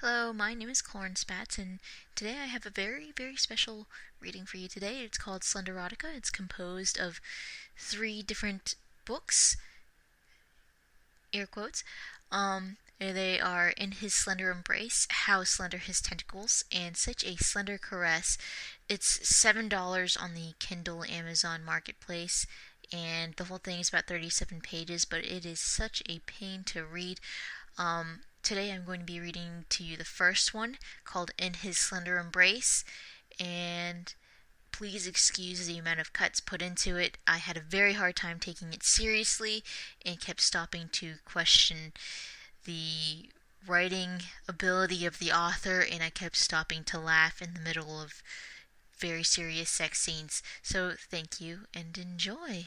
Hello, my name is Clorin Spats, and today I have a very, very special reading for you today. It's called Slenderotica. It's composed of 3 different books, air quotes. They are In His Slender Embrace, How Slender His Tentacles, and Such a Slender Caress. It's $7 on the Kindle Amazon Marketplace, and the whole thing is about 37 pages, but it is such a pain to read. Today I'm going to be reading to you the first one, called In His Slender Embrace, and please excuse the amount of cuts put into it. I had a very hard time taking it seriously and kept stopping to question the writing ability of the author, and I kept stopping to laugh in the middle of very serious sex scenes. So thank you and enjoy.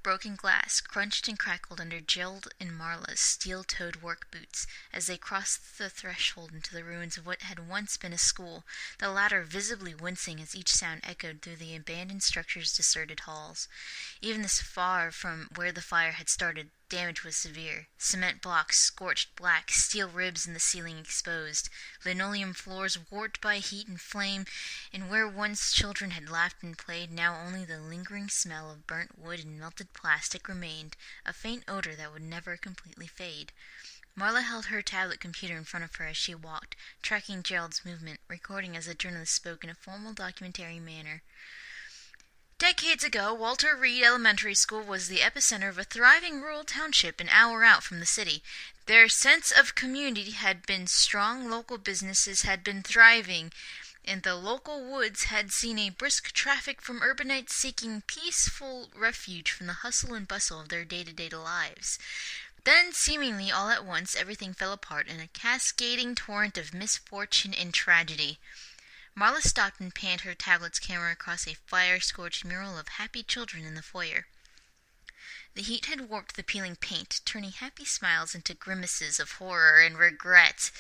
Broken glass crunched and crackled under Gerald and Marla's steel-toed work boots as they crossed the threshold into the ruins of what had once been a school, the latter visibly wincing as each sound echoed through the abandoned structure's deserted halls. Even this far from where the fire had started, damage was severe. Cement blocks scorched black, steel ribs in the ceiling exposed, linoleum floors warped by heat and flame, and where once children had laughed and played, now only the lingering smell of burnt wood and melted plastic remained, a faint odor that would never completely fade. Marla held her tablet computer in front of her as she walked, tracking Gerald's movement, recording as the journalist spoke in a formal documentary manner. Decades ago, Walter Reed Elementary School was the epicenter of a thriving rural township an hour out from the city. Their sense of community had been strong, local businesses had been thriving, and the local woods had seen a brisk traffic from urbanites seeking peaceful refuge from the hustle and bustle of their day-to-day lives. Then, seemingly all at once, everything fell apart in a cascading torrent of misfortune and tragedy. Marla stopped and panned her tablet's camera across a fire-scorched mural of happy children in the foyer. The heat had warped the peeling paint, turning happy smiles into grimaces of horror and regret.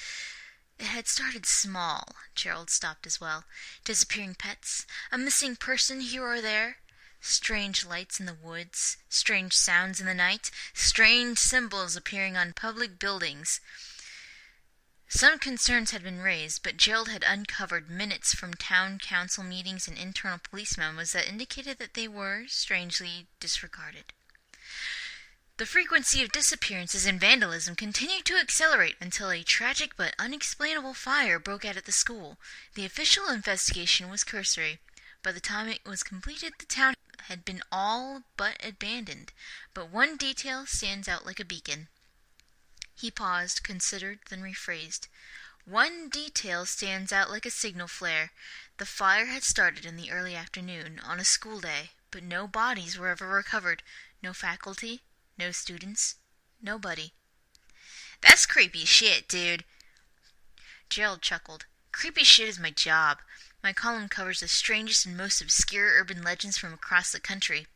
It had started small. Gerald stopped as well. Disappearing pets, a missing person here or there, strange lights in the woods, strange sounds in the night, strange symbols appearing on public buildings. Some concerns had been raised, but Gerald had uncovered minutes from town council meetings and internal police memos that indicated that they were, strangely, disregarded. The frequency of disappearances and vandalism continued to accelerate until a tragic but unexplainable fire broke out at the school. The official investigation was cursory. By the time it was completed, the town had been all but abandoned, but one detail stands out like a beacon. He paused, considered, then rephrased. One detail stands out like a signal flare. The fire had started in the early afternoon, on a school day, but no bodies were ever recovered. No faculty, no students, nobody. That's creepy shit, dude. Gerald chuckled. Creepy shit is my job. My column covers the strangest and most obscure urban legends from across the country.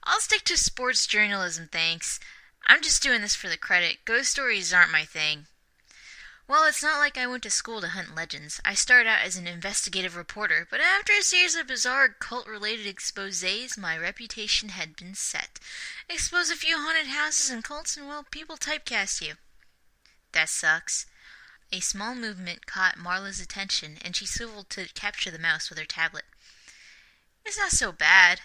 I'll stick to sports journalism, thanks. I'm just doing this for the credit. Ghost stories aren't my thing. Well, it's not like I went to school to hunt legends. I started out as an investigative reporter, but after a series of bizarre cult-related exposés, my reputation had been set. Expose a few haunted houses and cults, and, well, people typecast you. That sucks. A small movement caught Marla's attention, and she swiveled to capture the mouse with her tablet. It's not so bad.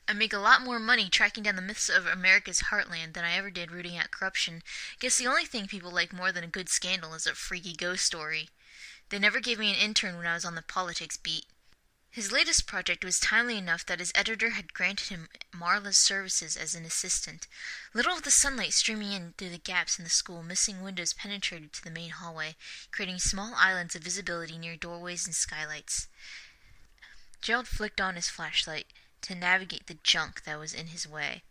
I make a lot more money tracking down the myths of America's heartland than I ever did rooting out corruption. Guess the only thing people like more than a good scandal is a freaky ghost story. They never gave me an intern when I was on the politics beat. His latest project was timely enough that his editor had granted him Marla's services as an assistant. Little of the sunlight streaming in through the gaps in the school, missing windows penetrated to the main hallway, creating small islands of visibility near doorways and skylights. Gerald flicked on his flashlight to navigate the junk that was in his way.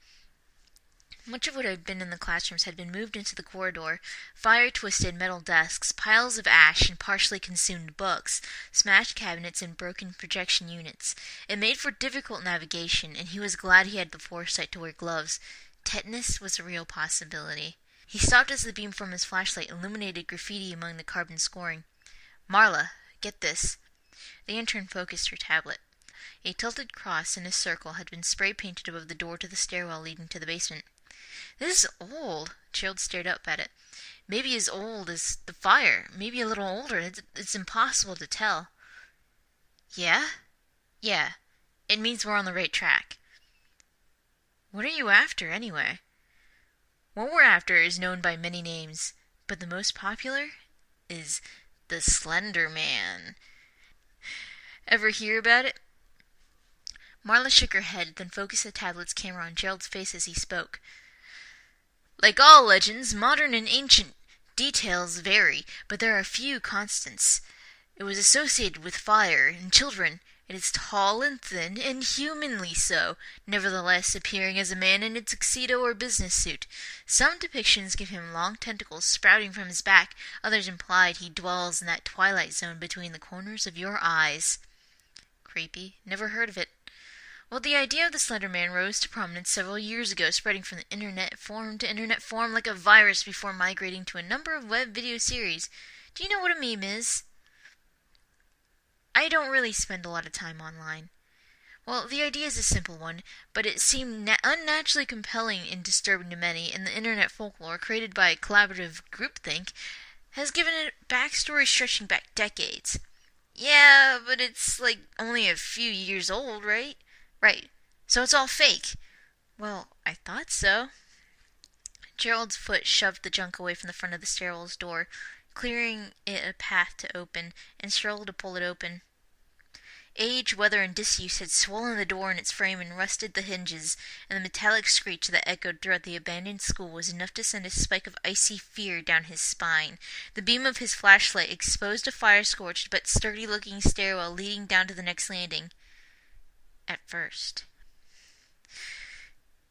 Much of what had been in the classrooms had been moved into the corridor. Fire-twisted metal desks, piles of ash and partially consumed books, smashed cabinets and broken projection units. It made for difficult navigation, and he was glad he had the foresight to wear gloves. Tetanus was a real possibility. He stopped as the beam from his flashlight illuminated graffiti among the carbon scoring. Marla, get this. The intern focused her tablet. A tilted cross in a circle had been spray-painted above the door to the stairwell leading to the basement. This is old. Gerald stared up at it. Maybe as old as the fire. Maybe a little older. It's impossible to tell. Yeah? Yeah. It means we're on the right track. What are you after, anyway? What we're after is known by many names, but the most popular is the Slender Man. Ever hear about it? Marla shook her head, then focused the tablet's camera on Gerald's face as he spoke. Like all legends, modern and ancient details vary, but there are few constants. It was associated with fire and children. It is tall and thin, and humanly so, nevertheless appearing as a man in a tuxedo or business suit. Some depictions give him long tentacles sprouting from his back, others imply he dwells in that twilight zone between the corners of your eyes. Creepy. Never heard of it. Well, the idea of the Slender Man rose to prominence several years ago, spreading from the internet forum to internet forum like a virus before migrating to a number of web video series. Do you know what a meme is? I don't really spend a lot of time online. Well, the idea is a simple one, but it seemed unnaturally compelling and disturbing to many, and the internet folklore, created by collaborative groupthink, has given it backstory stretching back decades. Yeah, but it's like only a few years old, right? Right. So it's all fake. Well, I thought so. Gerald's foot shoved the junk away from the front of the stairwell's door, clearing it a path to open, and struggled to pull it open. Age, weather, and disuse had swollen the door in its frame and rusted the hinges, and the metallic screech that echoed throughout the abandoned school was enough to send a spike of icy fear down his spine. The beam of his flashlight exposed a fire-scorched but sturdy-looking stairwell leading down to the next landing. At first.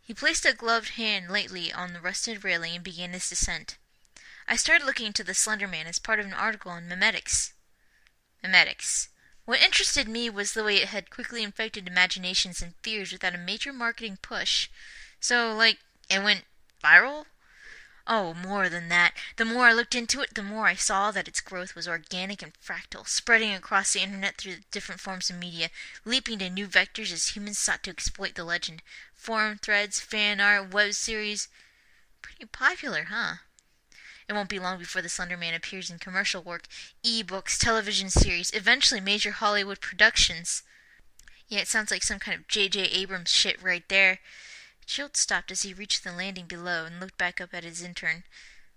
He placed a gloved hand lightly on the rusted railing and began his descent. I started looking into the Slender Man as part of an article on memetics. Memetics. What interested me was the way it had quickly infected imaginations and fears without a major marketing push. So, it went viral? Oh, more than that. The more I looked into it, the more I saw that its growth was organic and fractal, spreading across the internet through different forms of media, leaping to new vectors as humans sought to exploit the legend. Forum threads, fan art, web series. Pretty popular, huh? It won't be long before the Slender Man appears in commercial work, e-books, television series, eventually major Hollywood productions. Yeah, it sounds like some kind of J.J. Abrams shit right there. Gerald stopped as he reached the landing below and looked back up at his intern.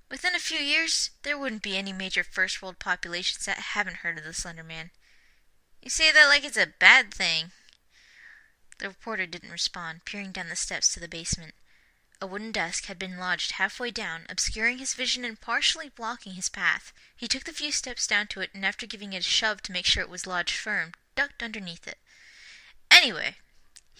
Within a few years, there wouldn't be any major first-world populations that haven't heard of the Slender Man. You say that like it's a bad thing. The reporter didn't respond, peering down the steps to the basement. A wooden desk had been lodged halfway down, obscuring his vision and partially blocking his path. He took the few steps down to it, and after giving it a shove to make sure it was lodged firm, ducked underneath it. Anyway,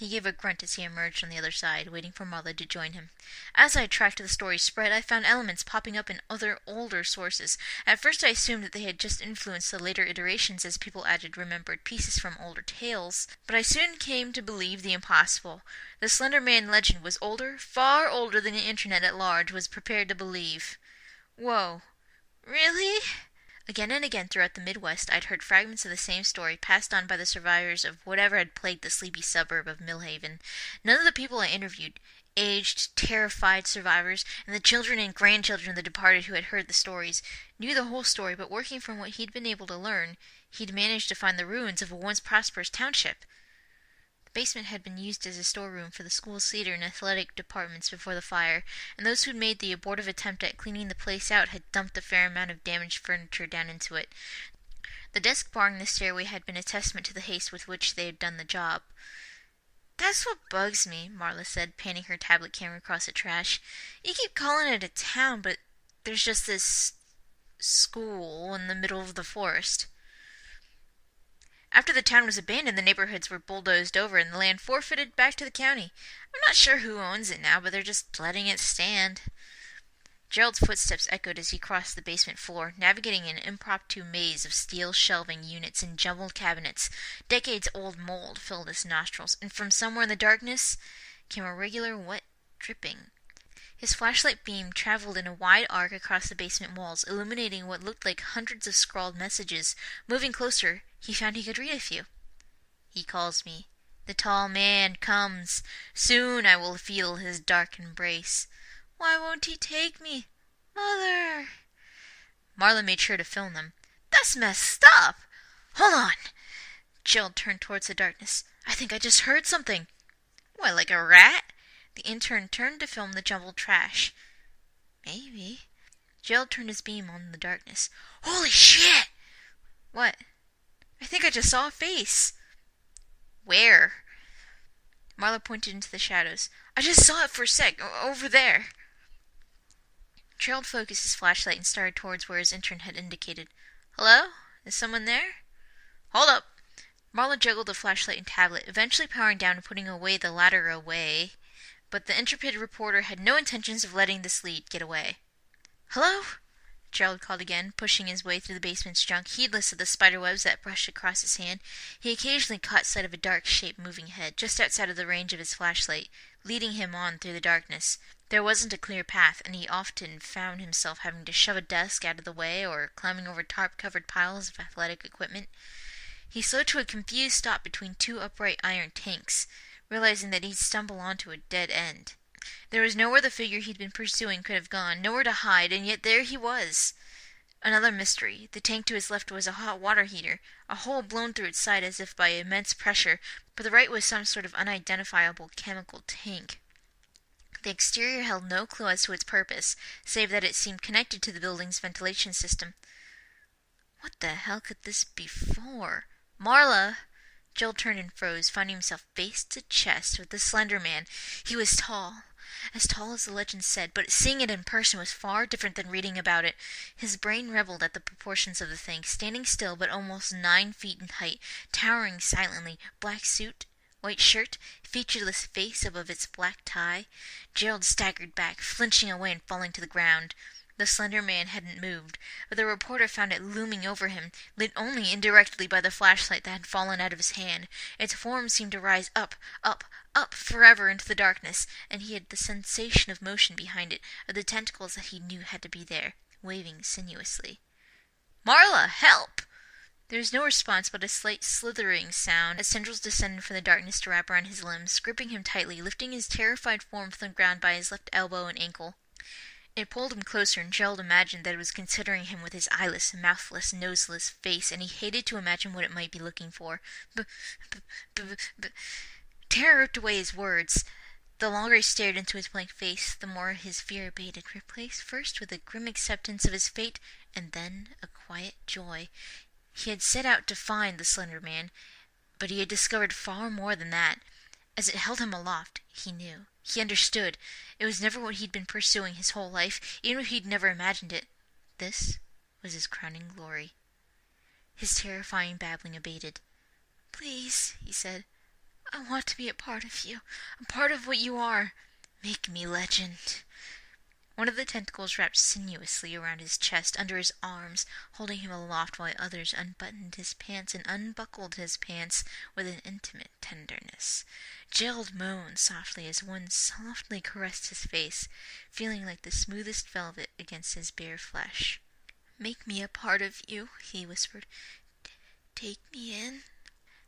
he gave a grunt as he emerged on the other side, waiting for Marla to join him. As I tracked the story's spread, I found elements popping up in other older sources. At first I assumed that they had just influenced the later iterations as people added remembered pieces from older tales, but I soon came to believe the impossible. The Slender Man legend was older, far older than the internet at large was prepared to believe. Whoa. Really? Again and again throughout the Midwest, I'd heard fragments of the same story passed on by the survivors of whatever had plagued the sleepy suburb of Millhaven. None of the people I interviewed, aged, terrified survivors, and the children and grandchildren of the departed who had heard the stories, knew the whole story, but working from what he'd been able to learn, he'd managed to find the ruins of a once prosperous township. The basement had been used as a storeroom for the school's theater and athletic departments before the fire, and those who'd made the abortive attempt at cleaning the place out had dumped a fair amount of damaged furniture down into it. The desk barring the stairway had been a testament to the haste with which they had done the job. That's what bugs me, Marla said, panning her tablet camera across the trash. You keep calling it a town, but there's just this school in the middle of the forest. After the town was abandoned, the neighborhoods were bulldozed over and the land forfeited back to the county. I'm not sure who owns it now, but they're just letting it stand. Gerald's footsteps echoed as he crossed the basement floor, navigating an impromptu maze of steel shelving units and jumbled cabinets. Decades-old mold filled his nostrils, and from somewhere in the darkness came a regular wet dripping. His flashlight beam traveled in a wide arc across the basement walls, illuminating what looked like hundreds of scrawled messages. Moving closer, he found he could read a few. He calls me. The tall man comes. Soon I will feel his dark embrace. Why won't he take me? Mother! Marla made sure to film them. That's messed up! Hold on! Gerald turned towards the darkness. I think I just heard something. What, like a rat? The intern turned to film the jumbled trash. Maybe. Gerald turned his beam on the darkness. Holy shit! What? I think I just saw a face. Where? Marla pointed into the shadows. I just saw it for a sec. Over there. Gerald focused his flashlight and started towards where his intern had indicated. Hello? Is someone there? Hold up! Marla juggled the flashlight and tablet, eventually powering down and putting the latter away. But the intrepid reporter had no intentions of letting this lead get away. Hello? Gerald called again, pushing his way through the basement's junk, heedless of the spiderwebs that brushed across his hand. He occasionally caught sight of a dark shape moving ahead, just outside of the range of his flashlight, leading him on through the darkness. There wasn't a clear path, and he often found himself having to shove a desk out of the way or climbing over tarp-covered piles of athletic equipment. He slowed to a confused stop between two upright iron tanks, realizing that he'd stumble onto a dead end. There was nowhere the figure he'd been pursuing could have gone, nowhere to hide, and yet there he was. Another mystery. The tank to his left was a hot water heater, a hole blown through its side as if by immense pressure, but the right was some sort of unidentifiable chemical tank. The exterior held no clue as to its purpose, save that it seemed connected to the building's ventilation system. What the hell could this be for? Marla! Joel turned and froze, finding himself face to chest with the Slender Man. He was tall as the legend said, but seeing it in person was far different than reading about it. His brain reveled at the proportions of the thing, standing still but almost 9 feet in height, towering silently, black suit, white shirt, featureless face above its black tie. Gerald staggered back, flinching away and falling to the ground. The Slender Man hadn't moved, but the reporter found it looming over him, lit only indirectly by the flashlight that had fallen out of his hand. Its form seemed to rise up, forever into the darkness, and he had the sensation of motion behind it, of the tentacles that he knew had to be there, waving sinuously. Marla, help! There was no response but a slight slithering sound as tendrils descended from the darkness to wrap around his limbs, gripping him tightly, lifting his terrified form from the ground by his left elbow and ankle. It pulled him closer, and Gerald imagined that it was considering him with his eyeless, mouthless, noseless face, and he hated to imagine what it might be looking for. Terror ripped away his words. The longer he stared into his blank face, the more his fear abated, replaced first with a grim acceptance of his fate, and then a quiet joy. He had set out to find the Slender Man, but he had discovered far more than that. As it held him aloft, he knew. He understood. It was never what he'd been pursuing his whole life, even if he'd never imagined it. This was his crowning glory. His terrifying babbling abated. Please, he said, I want to be a part of you, a part of what you are. Make me legend. One of the tentacles wrapped sinuously around his chest, under his arms, holding him aloft while others unbuttoned his pants and unbuckled his pants with an intimate tenderness. Gerald moaned softly as one softly caressed his face, feeling like the smoothest velvet against his bare flesh. Make me a part of you, he whispered. Take me in.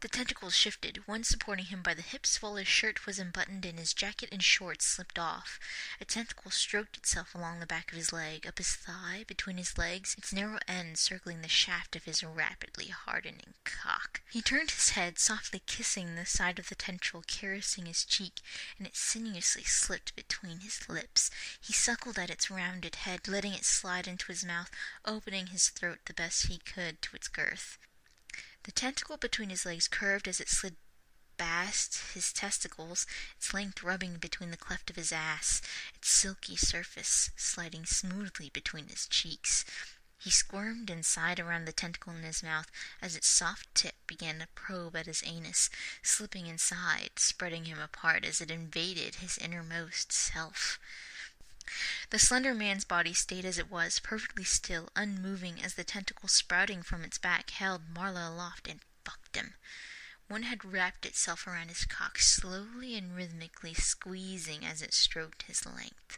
The tentacles shifted, one supporting him by the hips while his shirt was unbuttoned and his jacket and shorts slipped off. A tentacle stroked itself along the back of his leg, up his thigh, between his legs, its narrow end circling the shaft of his rapidly hardening cock. He turned his head, softly kissing the side of the tentacle, caressing his cheek, and it sinuously slipped between his lips. He suckled at its rounded head, letting it slide into his mouth, opening his throat the best he could to its girth. The tentacle between his legs curved as it slid past his testicles, its length rubbing between the cleft of his ass, its silky surface sliding smoothly between his cheeks. He squirmed and sighed around the tentacle in his mouth as its soft tip began to probe at his anus, slipping inside, spreading him apart as it invaded his innermost self. The Slender Man's body stayed as it was, perfectly still, unmoving as the tentacle sprouting from its back held Marla aloft and fucked him. One had wrapped itself around his cock, slowly and rhythmically squeezing as it stroked his length.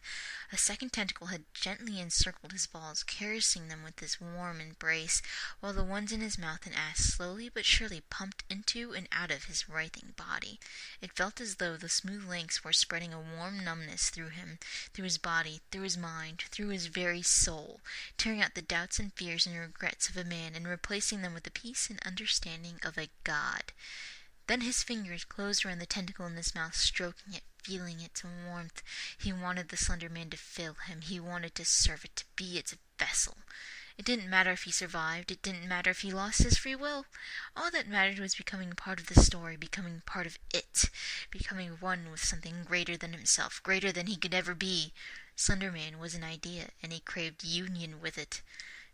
A second tentacle had gently encircled his balls, caressing them with this warm embrace, while the ones in his mouth and ass slowly but surely pumped into and out of his writhing body. It felt as though the smooth lengths were spreading a warm numbness through him, through his body, through his mind, through his very soul, tearing out the doubts and fears and regrets of a man and replacing them with the peace and understanding of a god. Then his fingers closed around the tentacle in his mouth, stroking it, feeling its warmth. He wanted the slender man to fill him. He wanted to serve it, to be its vessel. It didn't matter if he survived. It didn't matter if he lost his free will. All that mattered was becoming part of the story, becoming part of it, becoming one with something greater than himself, greater than he could ever be. Slender Man was an idea, and he craved union with it.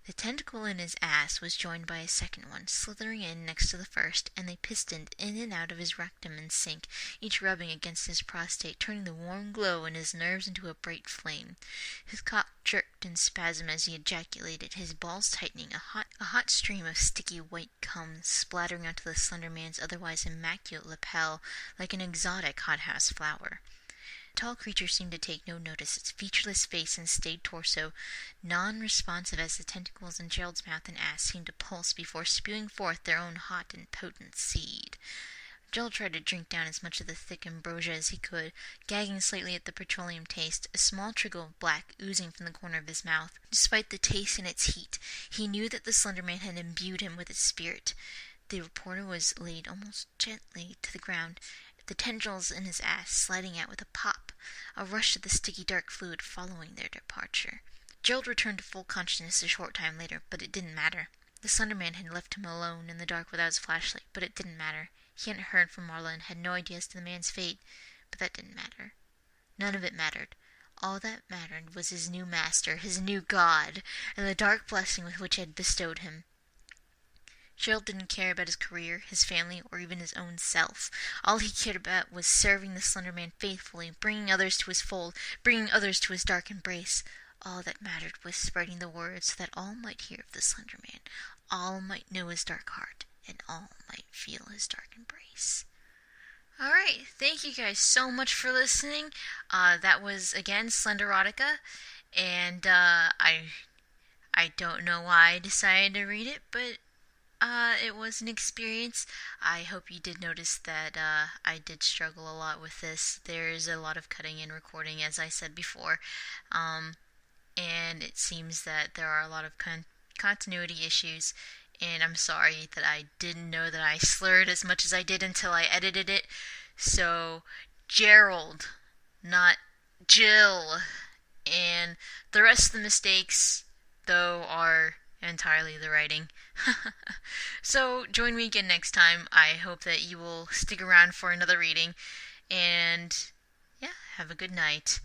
The tentacle in his ass was joined by a second one, slithering in next to the first, and they pistoned in and out of his rectum in sync, each rubbing against his prostate, turning the warm glow in his nerves into a bright flame. His cock jerked in spasm as he ejaculated, his balls tightening, a hot stream of sticky white cum splattering onto the slender man's otherwise immaculate lapel like an exotic hothouse flower. The tall creature seemed to take no notice, its featureless face and staid torso non-responsive as the tentacles in Gerald's mouth and ass seemed to pulse before spewing forth their own hot and potent seed. Gerald tried to drink down as much of the thick ambrosia as he could, gagging slightly at the petroleum taste, a small trickle of black oozing from the corner of his mouth. Despite the taste and its heat, he knew that the Slender Man had imbued him with its spirit. The reporter was laid almost gently to the ground, the tendrils in his ass sliding out with a pop, a rush of the sticky dark fluid following their departure. Gerald returned to full consciousness a short time later, but it didn't matter. The Slender Man had left him alone in the dark without his flashlight, but it didn't matter. He hadn't heard from Marla and had no idea as to the man's fate, but that didn't matter. None of it mattered. All that mattered was his new master, his new god, and the dark blessing with which it had bestowed him. Gerald didn't care about his career, his family, or even his own self. All he cared about was serving the Slender Man faithfully, bringing others to his fold, bringing others to his dark embrace. All that mattered was spreading the word so that all might hear of the Slender Man, all might know his dark heart, and all might feel his dark embrace. Alright, thank you guys so much for listening. That was, again, Slenderotica, and I don't know why I decided to read it, but it was an experience. I hope you did notice that I did struggle a lot with this. There's a lot of cutting and recording, as I said before, and it seems that there are a lot of continuity issues, and I'm sorry that I didn't know that I slurred as much as I did until I edited it. So, Gerald, not Jill, and the rest of the mistakes, though, are entirely the writing. So join me again next time. I hope that you will stick around for another reading, and yeah, have a good night.